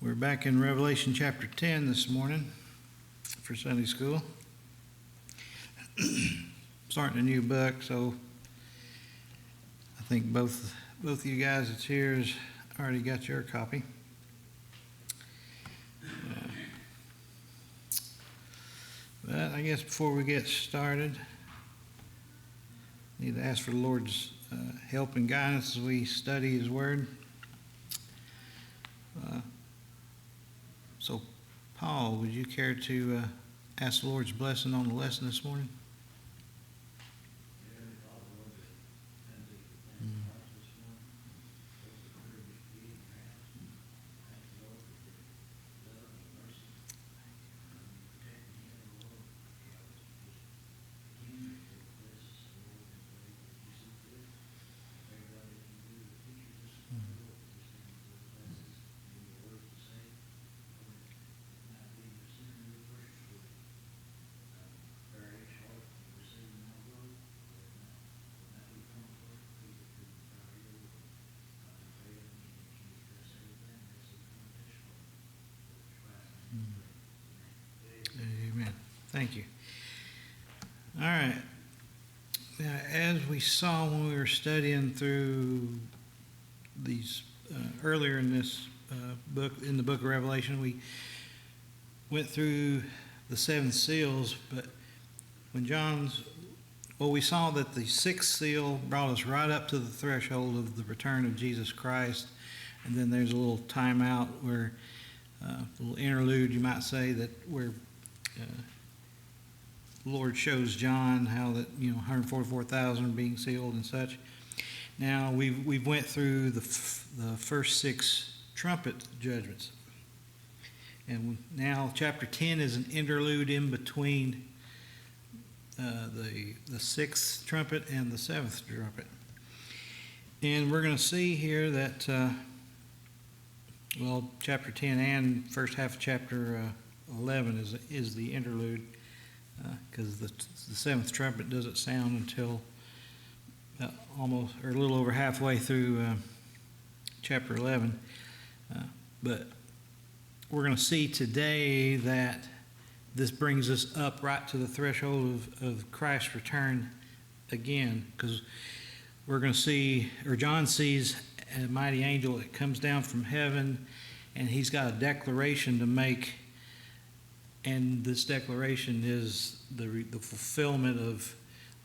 We're back in Revelation chapter 10 this morning for Sunday school. Starting a new book, so I think both of you guys that's here has already got your copy. But I guess before we get started, I need to ask for the Lord's help and guidance as we study His Word. So, Paul, would you care to ask the Lord's blessing on the lesson this morning? Amen. Thank you. All right. Now, as we saw when we were studying through these earlier in this book, in the book of Revelation, we went through the seven seals, but when we saw that the sixth seal brought us right up to the threshold of the return of Jesus Christ, and then there's a little timeout where, a little interlude, you might say, that where the Lord shows John how that 144,000 are being sealed and such. Now we've went through the first six trumpet judgments, and now chapter 10 is an interlude in between the sixth trumpet and the seventh trumpet. And we're going to see here that chapter 10 and first half of chapter 11 is the interlude, because the seventh trumpet doesn't sound until almost or a little over halfway through chapter 11. But we're going to see today that this brings us up right to the threshold of Christ's return again, because we're going to see, or John sees a mighty angel that comes down from heaven, and he's got a declaration to make. And this declaration is the fulfillment of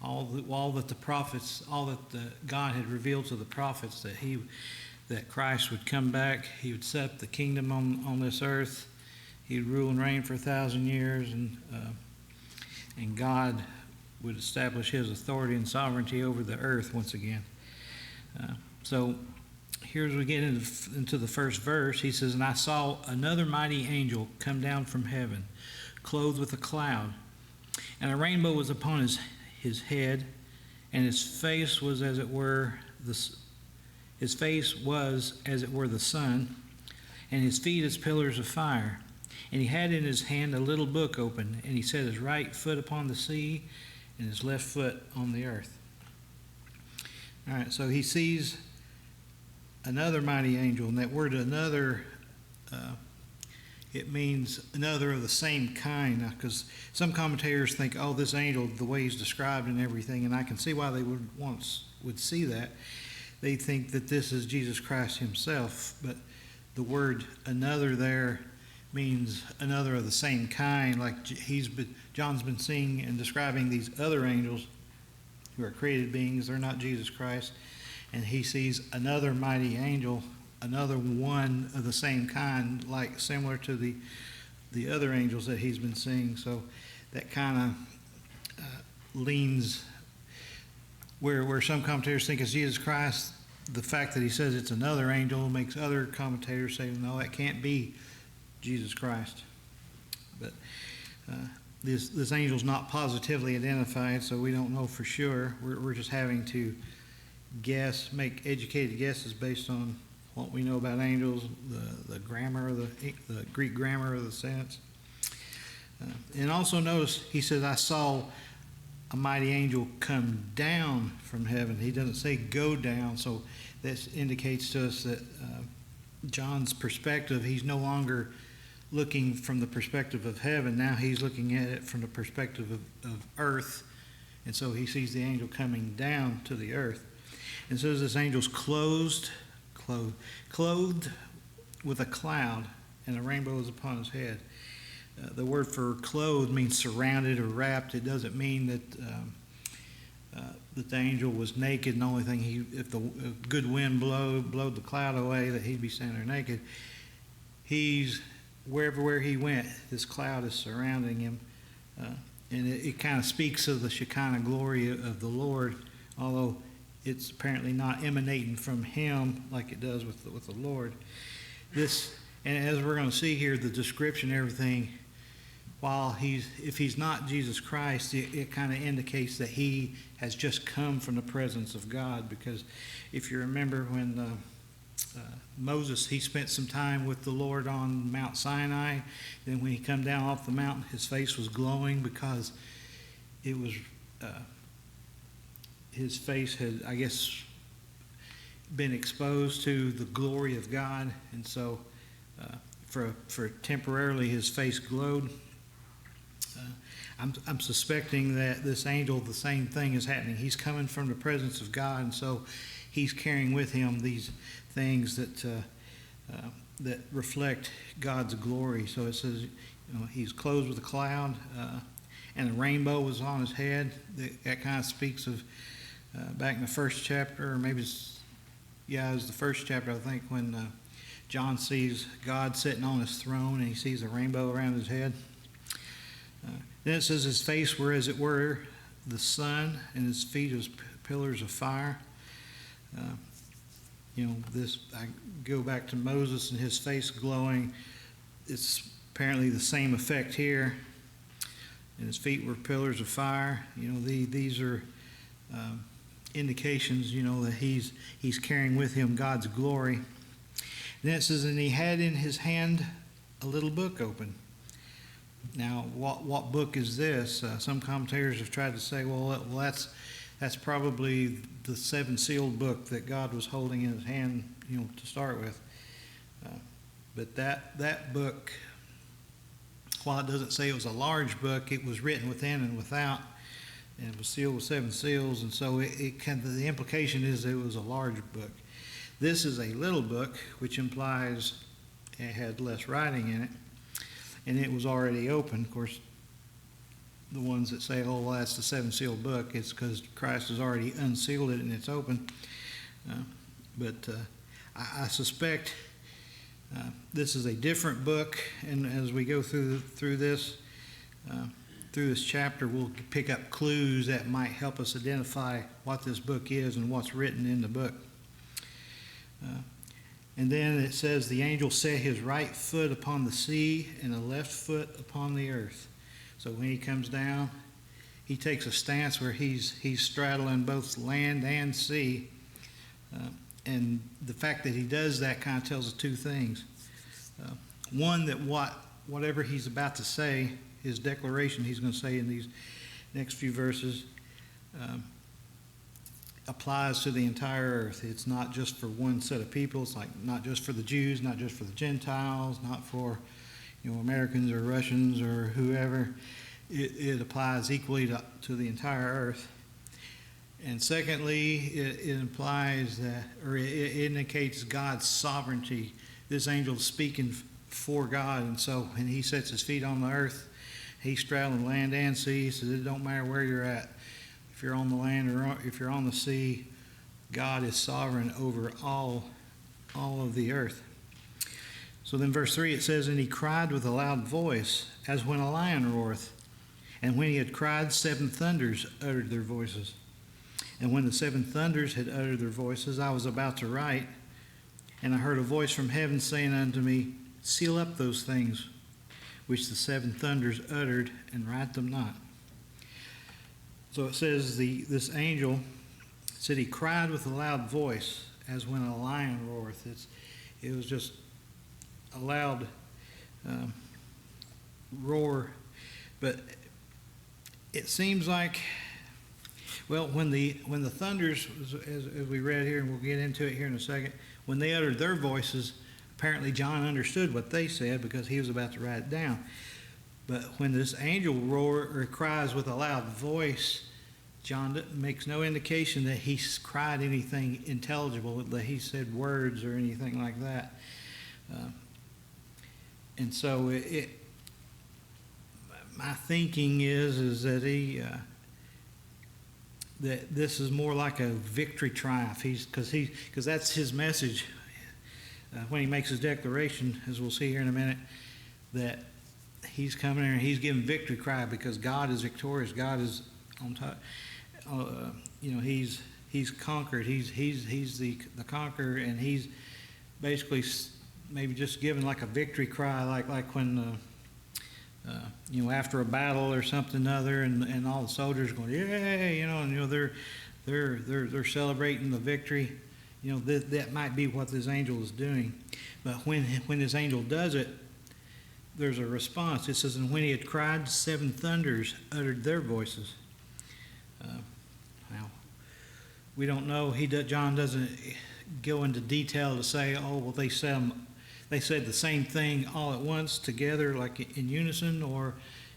all that the prophets, all that God had revealed to the prophets, that Christ would come back, He would set up the kingdom on this earth, He would rule and reign for 1,000 years, and God would establish His authority and sovereignty over the earth once again. So here as we get into the first verse, he says, "And I saw another mighty angel come down from heaven, clothed with a cloud, and a rainbow was upon his head, and his face was as it were the sun, and his feet as pillars of fire. And he had in his hand a little book open, and he set his right foot upon the sea, and his left foot on the earth." All right, so he sees another mighty angel, and that word "another," it means another of the same kind. Because some commentators think, this angel, the way he's described and everything, and I can see why they would see that. They think that this is Jesus Christ Himself, but the word "another" there means another of the same kind. Like John's been seeing and describing these other angels who are created beings. They're not Jesus Christ. And he sees another mighty angel, another one of the same kind, like similar to the other angels that he's been seeing. So that kind of leans where some commentators think it's Jesus Christ. The fact that he says it's another angel makes other commentators say, no, that can't be Jesus Christ. But this angel's not positively identified, so we don't know for sure. We're just having to guess, make educated guesses based on what we know about angels, the grammar of the Greek grammar of the sentence. And also notice he says, "I saw a mighty angel come down from heaven." He doesn't say go down, so this indicates to us that John's perspective, he's no longer looking from the perspective of heaven. Now he's looking at it from the perspective of earth. And so he sees the angel coming down to the earth. And so this angel's clothed with a cloud, and a rainbow is upon his head. The word for clothed means surrounded or wrapped. It doesn't mean that the angel was naked, and the only thing if the good wind blowed the cloud away, that he'd be standing there naked. He's wherever he went, this cloud is surrounding him, and it kind of speaks of the Shekinah glory of the Lord, although it's apparently not emanating from him like it does with the Lord. This, and as we're going to see here, the description, everything, while if he's not Jesus Christ, it kind of indicates that he has just come from the presence of God. Because if you remember when Moses, he spent some time with the Lord on Mount Sinai. Then when he come down off the mountain, his face was glowing because it was his face had, I guess, been exposed to the glory of God, and so for temporarily his face glowed. I'm suspecting that this angel, the same thing is happening. He's coming from the presence of God, and so he's carrying with him these things that reflect God's glory. So it says, he's clothed with a cloud, and a rainbow was on his head. That kind of speaks of back in the first chapter, or maybe it was the first chapter, I think, when John sees God sitting on his throne and he sees a rainbow around his head. Then it says his face were as it were the sun, and his feet as pillars of fire. I go back to Moses and his face glowing. It's apparently the same effect here. And his feet were pillars of fire. These are indications, that he's carrying with him God's glory. Then it says, and he had in his hand a little book open. Now, what book is this? Some commentators have tried to say, well, that's probably the seven-sealed book that God was holding in his hand, to start with. But that book, while it doesn't say it was a large book, it was written within and without, and it was sealed with seven seals, and so the implication is that it was a large book. This is a little book, which implies it had less writing in it, and it was already open. Of course, the ones that say, oh, well, that's the seven-sealed book, it's because Christ has already unsealed it and it's open. But I suspect this is a different book, and as we go through this chapter, we'll pick up clues that might help us identify what this book is and what's written in the book. And then it says, the angel set his right foot upon the sea and the left foot upon the earth. So when he comes down, he takes a stance where he's straddling both land and sea. And the fact that he does that kind of tells us two things. One, that whatever he's about to say, his declaration he's going to say in these next few verses, applies to the entire earth. It's not just for one set of people. It's like not just for the Jews, not just for the Gentiles, not for Americans or Russians or whoever. It applies equally to the entire earth. And secondly, it implies that, or it indicates God's sovereignty. This angel is speaking for God, and so when he sets his feet on the earth, he's straddling land and sea. He says it don't matter where you're at. If you're on the land or if you're on the sea, God is sovereign over all of the earth. So then verse 3, it says, and he cried with a loud voice, as when a lion roareth. And when he had cried, 7 thunders uttered their voices. And when the 7 thunders had uttered their voices, I was about to write, and I heard a voice from heaven saying unto me, seal up those things which the 7 thunders uttered, and write them not. So it says this angel said he cried with a loud voice, as when a lion roareth. It was just a loud roar, but it seems like, well, when the thunders, as we read here, and we'll get into it here in a second, when they uttered their voices, apparently John understood what they said because he was about to write it down. But when this angel cries with a loud voice, John makes no indication that he cried anything intelligible, that he said words or anything like that. And so my thinking is that that this is more like a victory triumph. Because that's his message when he makes his declaration, as we'll see here in a minute, that he's coming here and he's giving victory cry because God is victorious. God is on top. He's conquered. He's the conqueror, and he's basically maybe just giving like a victory cry, like when after a battle or something other, and all the soldiers going yay, they're celebrating the victory. That might be what this angel is doing. But when this angel does it, there's a response. It says, and when he had cried, 7 thunders uttered their voices. Now, we don't know. John doesn't go into detail to say, oh, well, they said the same thing all at once together, like in unison, or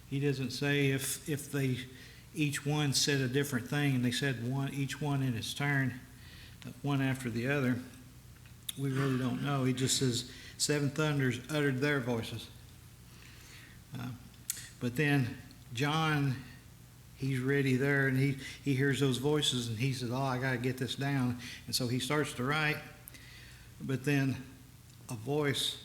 he doesn't say if they each one said a different thing and they said each one in its turn, one after the other. We really don't know. He just says 7 thunders uttered their voices. But then John, he's ready there, and he hears those voices, and he says, oh, I got to get this down. And so he starts to write, but then a voice,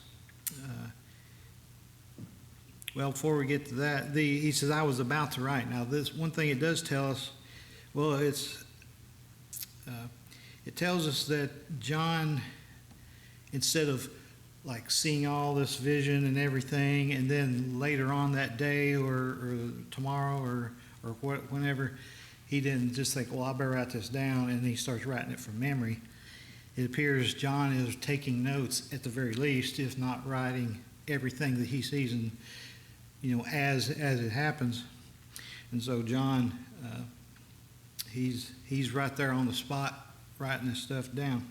before we get to that, he says, I was about to write. Now, this one thing it does tell us, it tells us that John, instead of like seeing all this vision and everything, and then later on that day or tomorrow or whenever, he didn't just think, well, I better write this down, and he starts writing it from memory. It appears John is taking notes at the very least, if not writing everything that he sees, and as it happens. And so John, he's right there on the spot writing this stuff down.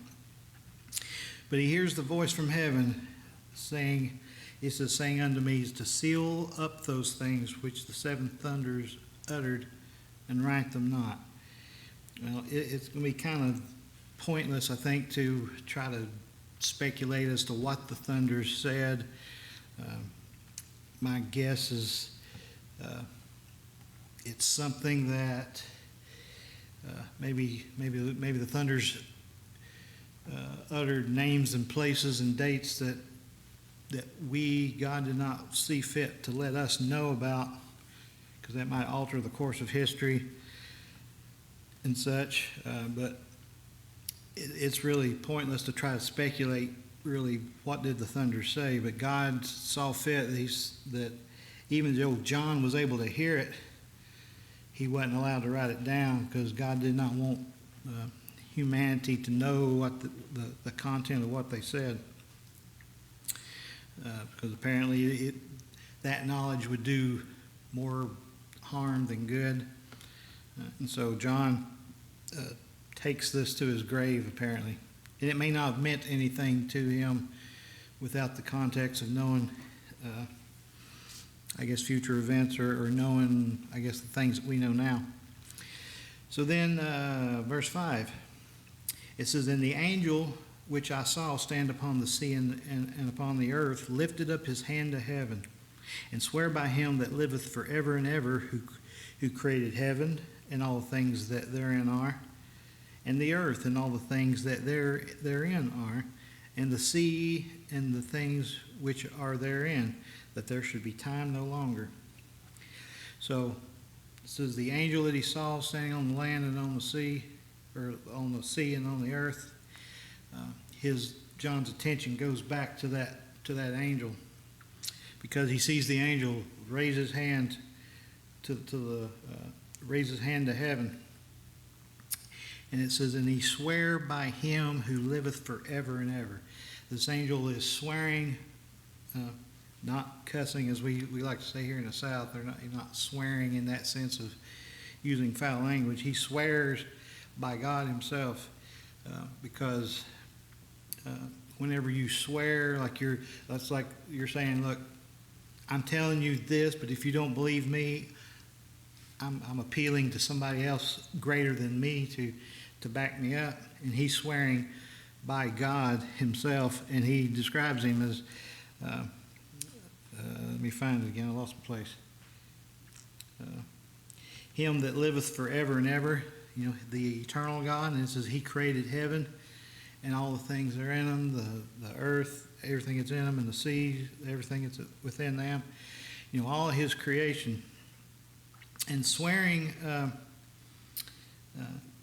But he hears the voice from heaven saying unto me, to seal up those things which the 7 thunders uttered, and write them not. Well, it's going to be kind of pointless, I think, to try to speculate as to what the thunders said. My guess is it's something that maybe the thunders uttered names and places and dates that God did not see fit to let us know about, because that might alter the course of history and such. But it's really pointless to try to speculate really what did the thunders say. But God saw fit that even though John was able to hear it, he wasn't allowed to write it down, because God did not want humanity to know what the content of what they said, because apparently that knowledge would do more harm than good. And so John takes this to his grave, apparently. And it may not have meant anything to him without the context of knowing, future events or knowing, the things that we know now. So then, verse 5. It says, and the angel which I saw stand upon the sea and upon the earth lifted up his hand to heaven, and sware by him that liveth for ever and ever, who created heaven and all the things that therein are, and the earth and all the things that therein are, and the sea and the things which are therein, that there should be time no longer. So it says the angel that he saw standing on the land and on the sea, or on the sea and on the earth, John's attention goes back to that angel, because he sees the angel raise his hand raise his hand to heaven, and it says, and he sware by him who liveth forever and ever. This angel is swearing, not cussing as we like to say here in the South. He's not swearing in that sense of using foul language. He swears by God himself, because whenever you swear, that's like you're saying, look, I'm telling you this, but if you don't believe me, I'm appealing to somebody else greater than me to back me up. And he's swearing by God himself, and he describes him as, let me find it again, I lost my place. Him that liveth forever and ever, the eternal God, and it says he created heaven and all the things that are in them, the earth, everything that's in them, and the sea, everything that's within them, all of his creation. And swearing,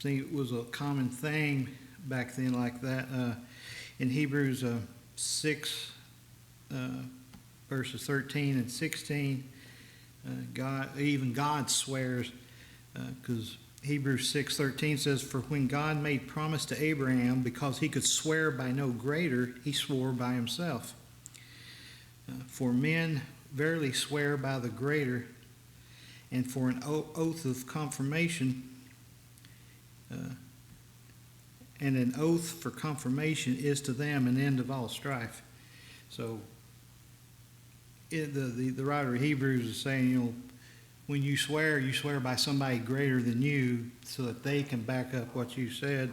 it was a common thing back then like that. In Hebrews 6, verses 13 and 16, God swears, because Hebrews 6:13 says, "For when God made promise to Abraham, because he could swear by no greater, he swore by himself. For men verily swear by the greater, and for an oath of confirmation, and an oath for confirmation is to them an end of all strife." So the writer of Hebrews is saying, when you swear by somebody greater than you, so that they can back up what you said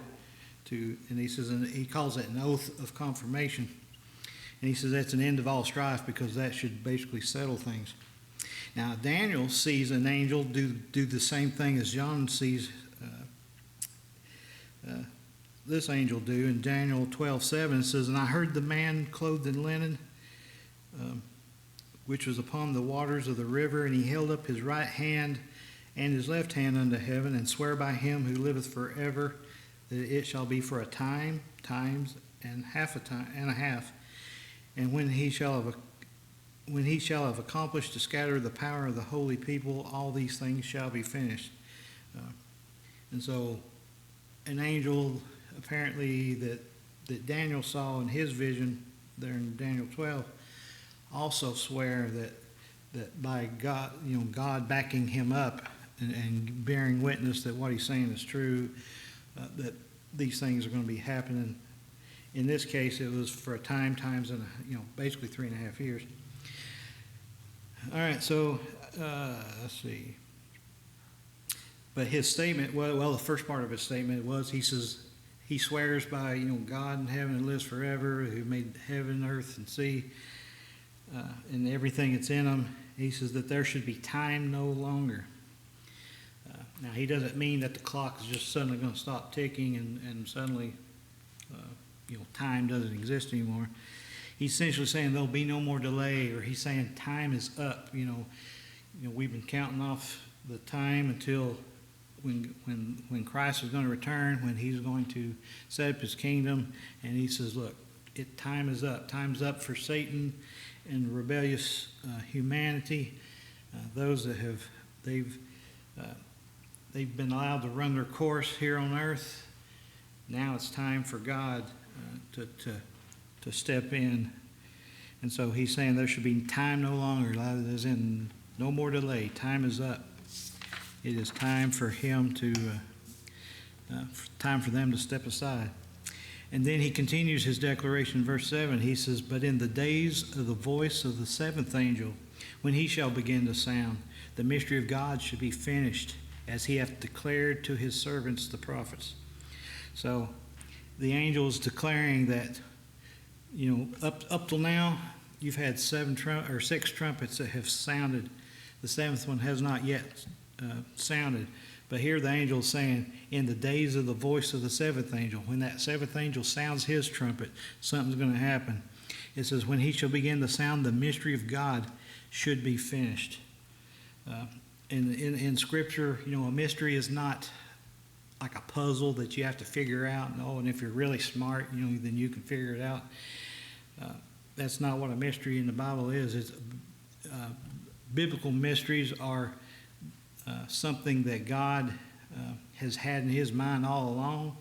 to. And he says, and he calls it an oath of confirmation. And he says that's an end of all strife, because that should basically settle things. Now Daniel sees an angel do the same thing as John sees this angel do. In Daniel 12:7 it says, "And I heard the man clothed in linen, which was upon the waters of the river, and he held up his right hand and his left hand unto heaven, and swear by him who liveth forever, that it shall be for a time, times, and half a time, and a half. And when he shall have accomplished to scatter the power of the holy people, all these things shall be finished." And so an angel apparently that Daniel saw in his vision there in Daniel 12 also swear that by God, God backing him up and bearing witness that what he's saying is true, that these things are going to be happening. In this case, it was for a time, times, and basically 3.5 years. All right, so let's see. But his statement, well, the first part of his statement was, he says, he swears by God in heaven and lives forever, who made heaven, earth, and sea, and everything that's in them. He says that there should be time no longer. Now, he doesn't mean that the clock is just suddenly going to stop ticking and suddenly, time doesn't exist anymore. He's essentially saying there'll be no more delay, or he's saying time is up. We've been counting off the time until when Christ is going to return, when he's going to set up his kingdom. And he says, look, time is up. Time's up for Satan and rebellious humanity, those that they've been allowed to run their course here on earth. Now it's time for God to step in. And so he's saying there should be time no longer, as in no more delay. Time is up. It is time for him time for them to step aside. And then he continues his declaration in verse 7. He says, "But in the days of the voice of the seventh angel, when he shall begin to sound, the mystery of God should be finished, as he hath declared to his servants the prophets." So the angel is declaring that, up till now, you've had 6 trumpets that have sounded. The seventh one has not yet sounded. But here the angel is saying, in the days of the voice of the seventh angel, when that seventh angel sounds his trumpet, something's going to happen. It says, when he shall begin to sound, the mystery of God should be finished. In Scripture, a mystery is not like a puzzle that you have to figure out. And if you're really smart, then you can figure it out. That's not what a mystery in the Bible is. Biblical mysteries are something that God has had in his mind all along,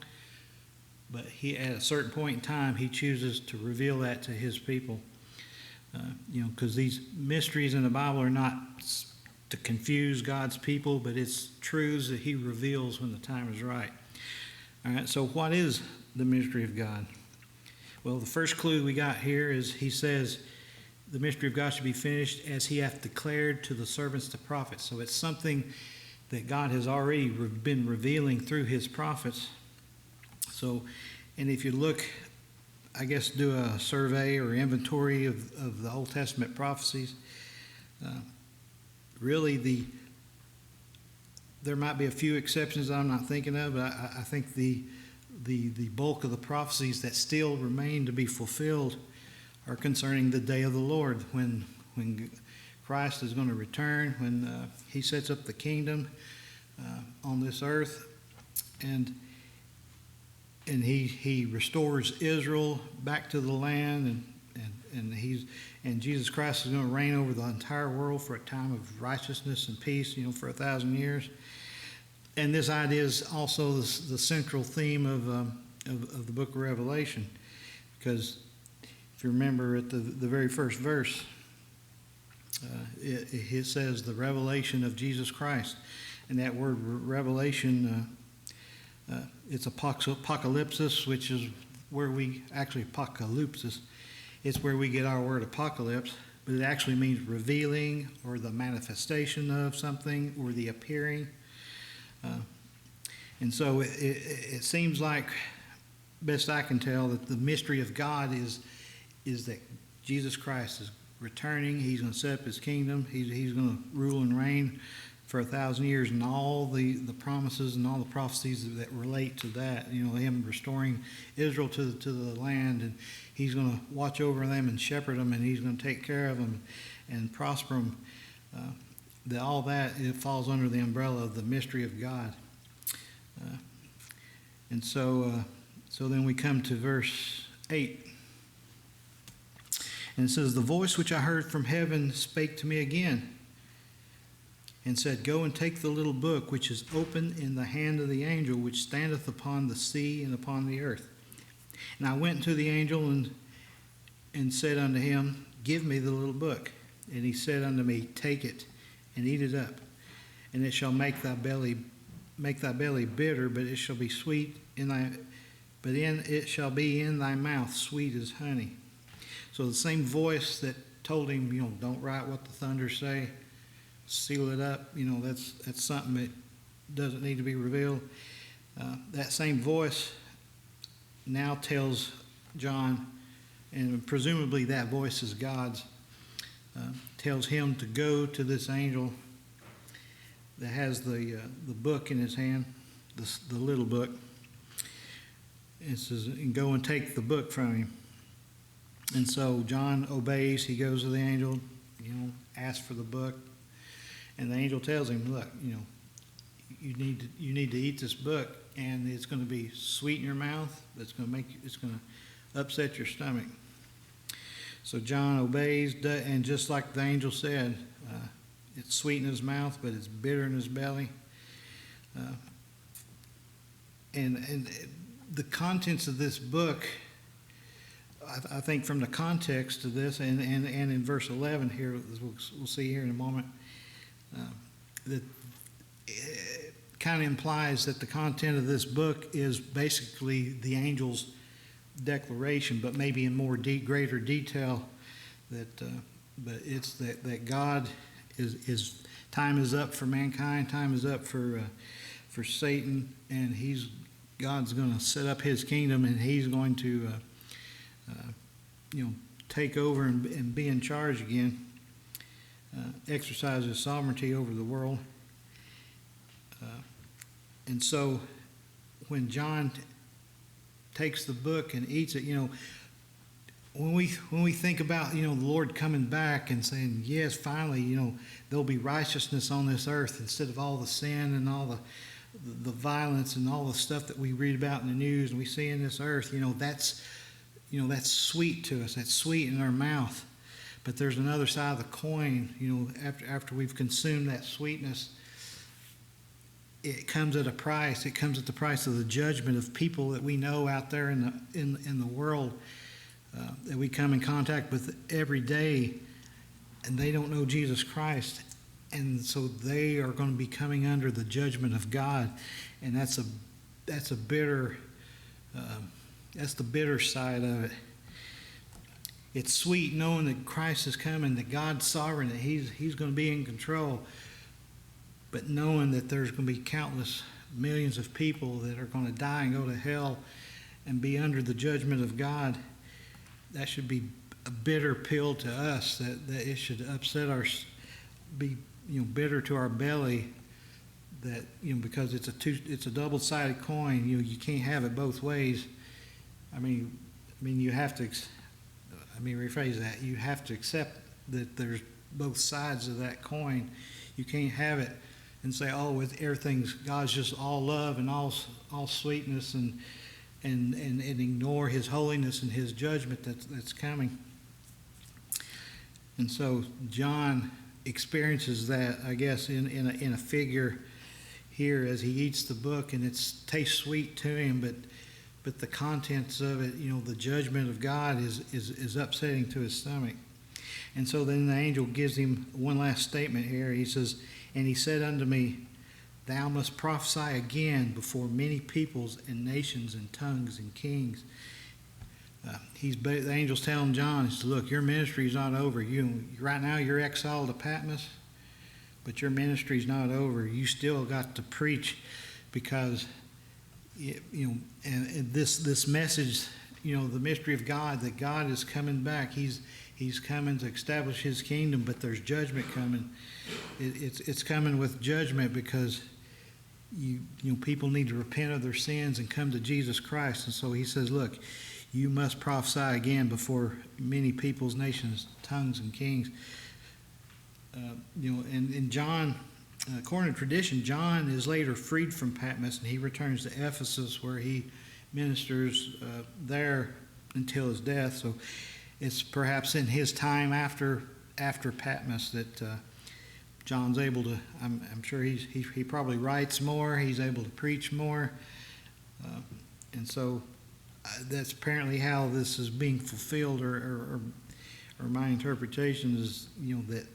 but at a certain point in time, he chooses to reveal that to his people. Because these mysteries in the Bible are not to confuse God's people, but it's truths that he reveals when the time is right. All right, so what is the mystery of God? Well, the first clue we got here is he says the mystery of God should be finished as he hath declared to the servants the prophets. So it's something that God has already been revealing through his prophets. So, and if you look, I guess do a survey or inventory of the Old Testament prophecies, really there might be a few exceptions that I'm not thinking of, but I think the bulk of the prophecies that still remain to be fulfilled are concerning the day of the Lord, when Christ is going to return, when he sets up the kingdom on this earth, and he restores Israel back to the land, and Jesus Christ is going to reign over the entire world for a time of righteousness and peace, for 1,000 years. And this idea is also the central theme of the book of Revelation, because if you remember at the very first verse, it says the revelation of Jesus Christ, and that word revelation, it's apocalypsis, which is where we actually apocalypsis. It's where we get our word apocalypse, but it actually means revealing or the manifestation of something or the appearing. And so it seems like, best I can tell, that the mystery of God is that Jesus Christ is returning. He's going to set up his kingdom. He's going to rule and reign for 1,000 years, and all the promises and all the prophecies that relate to that. Him restoring Israel to the land, and he's going to watch over them and shepherd them, and he's going to take care of them and prosper them. All that, it falls under the umbrella of the mystery of God. And so then we come to verse 8. And it says, "The voice which I heard from heaven spake to me again, and said, Go and take the little book which is open in the hand of the angel which standeth upon the sea and upon the earth. And I went to the angel and said unto him, Give me the little book. And he said unto me, Take it and eat it up, and it shall make thy belly bitter, but it shall be sweet it shall be in thy mouth sweet as honey." So the same voice that told him, don't write what the thunders say, seal it up, that's something that doesn't need to be revealed. That same voice now tells John, and presumably that voice is God's, tells him to go to this angel that has the book in his hand, the little book. It says, and go and take the book from him. And so John obeys. He goes to the angel, asks for the book, and the angel tells him, "Look, you need to eat this book, and it's going to be sweet in your mouth. It's going to upset your stomach." So John obeys, and just like the angel said, it's sweet in his mouth, but it's bitter in his belly. And the contents of this book, I think from the context of this, and in verse 11 here, as we'll see here in a moment, that it kind of implies that the content of this book is basically the angel's declaration, but maybe in more greater detail. But it's that God is time is up for mankind, time is up for Satan, and God's going to set up his kingdom, and he's going to take over and be in charge again, exercise his sovereignty over the world. And so when John takes the book and eats it, when we think about, the Lord coming back and saying, yes, finally, there'll be righteousness on this earth instead of all the sin and all the violence and all the stuff that we read about in the news and we see in this earth, that's sweet to us. That's sweet in our mouth. But there's another side of the coin. After we've consumed that sweetness, it comes at a price. It comes at the price of the judgment of people that we know out there in the world that we come in contact with every day, and they don't know Jesus Christ, and so they are going to be coming under the judgment of God, and that's a bitter. That's the bitter side of it. it's sweet knowing that Christ is coming, that God's sovereign, that He's going to be in control. But knowing that there's going to be countless millions of people that are going to die and go to hell and be under the judgment of God, that should be a bitter pill to us. That it should upset be bitter to our belly. That because it's a double-sided coin. You can't have it both ways. I mean you have to. Rephrase that. You have to accept that there's both sides of that coin. You can't have it and say, "Oh, with God's just all love and all sweetness," and ignore His holiness and His judgment that's coming. And so John experiences that, I guess, in a figure here as he eats the book, and it tastes sweet to him, but the contents of it, the judgment of God is upsetting to his stomach. And so then the angel gives him one last statement here. He says, "And he said unto me, Thou must prophesy again before many peoples and nations and tongues and kings." The angel's telling John, he says, "Look, your ministry's not over. Right now you're exiled to Patmos, but your ministry's not over. You still got to preach, because and this message, the mystery of God, that God is coming back. He's coming to establish His kingdom, but there's judgment coming. It's coming with judgment because people need to repent of their sins and come to Jesus Christ." And so he says, "Look, you must prophesy again before many peoples, nations, tongues, and kings." And John, according to tradition, John is later freed from Patmos, and he returns to Ephesus, where he ministers there until his death. So it's perhaps in his time after Patmos that John's able to. I'm sure he probably writes more. He's able to preach more, and so that's apparently how this is being fulfilled, or my interpretation is that.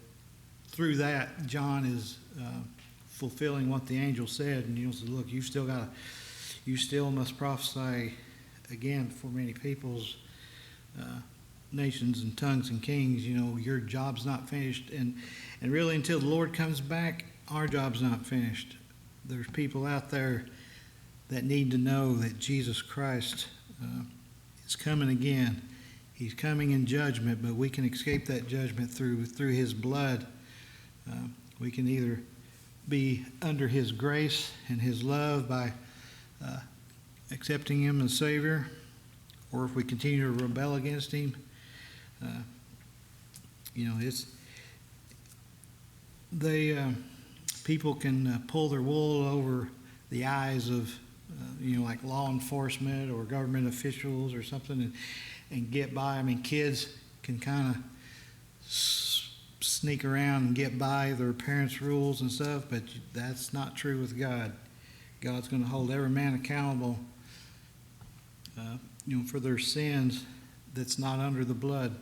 Through that, John is fulfilling what the angel said, and says, "Look, you still must prophesy again before many peoples, nations, and tongues and kings. Your job's not finished, and really until the Lord comes back, our job's not finished. There's people out there that need to know that Jesus Christ is coming again. He's coming in judgment, but we can escape that judgment through His blood." We can either be under His grace and His love by accepting Him as Savior, or if we continue to rebel against Him, people can pull their wool over the eyes of like law enforcement or government officials or something, and get by. Kids can kind of sneak around and get by their parents' rules and stuff, but that's not true with God. God's going to hold every man accountable, for their sins that's not under the blood.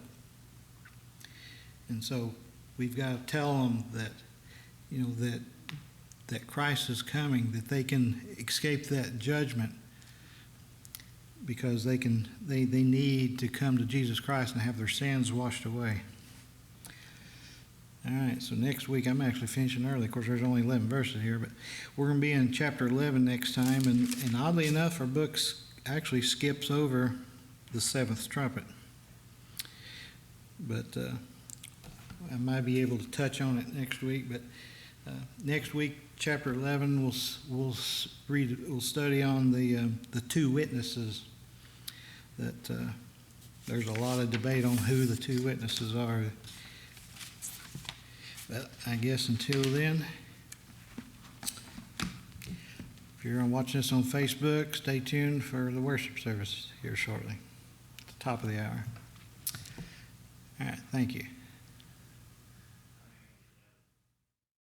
And so we've got to tell them that, that Christ is coming, that they can escape that judgment, because they need to come to Jesus Christ and have their sins washed away. All right, so next week, I'm actually finishing early. Of course, there's only 11 verses here, but we're going to be in chapter 11 next time. And oddly enough, our book actually skips over the seventh trumpet. But I might be able to touch on it next week. But next week, chapter 11, we'll study on the two witnesses. That there's a lot of debate on who the two witnesses are. But I guess until then, if you're watching this on Facebook, stay tuned for the worship service here shortly, at the top of the hour. All right, thank you.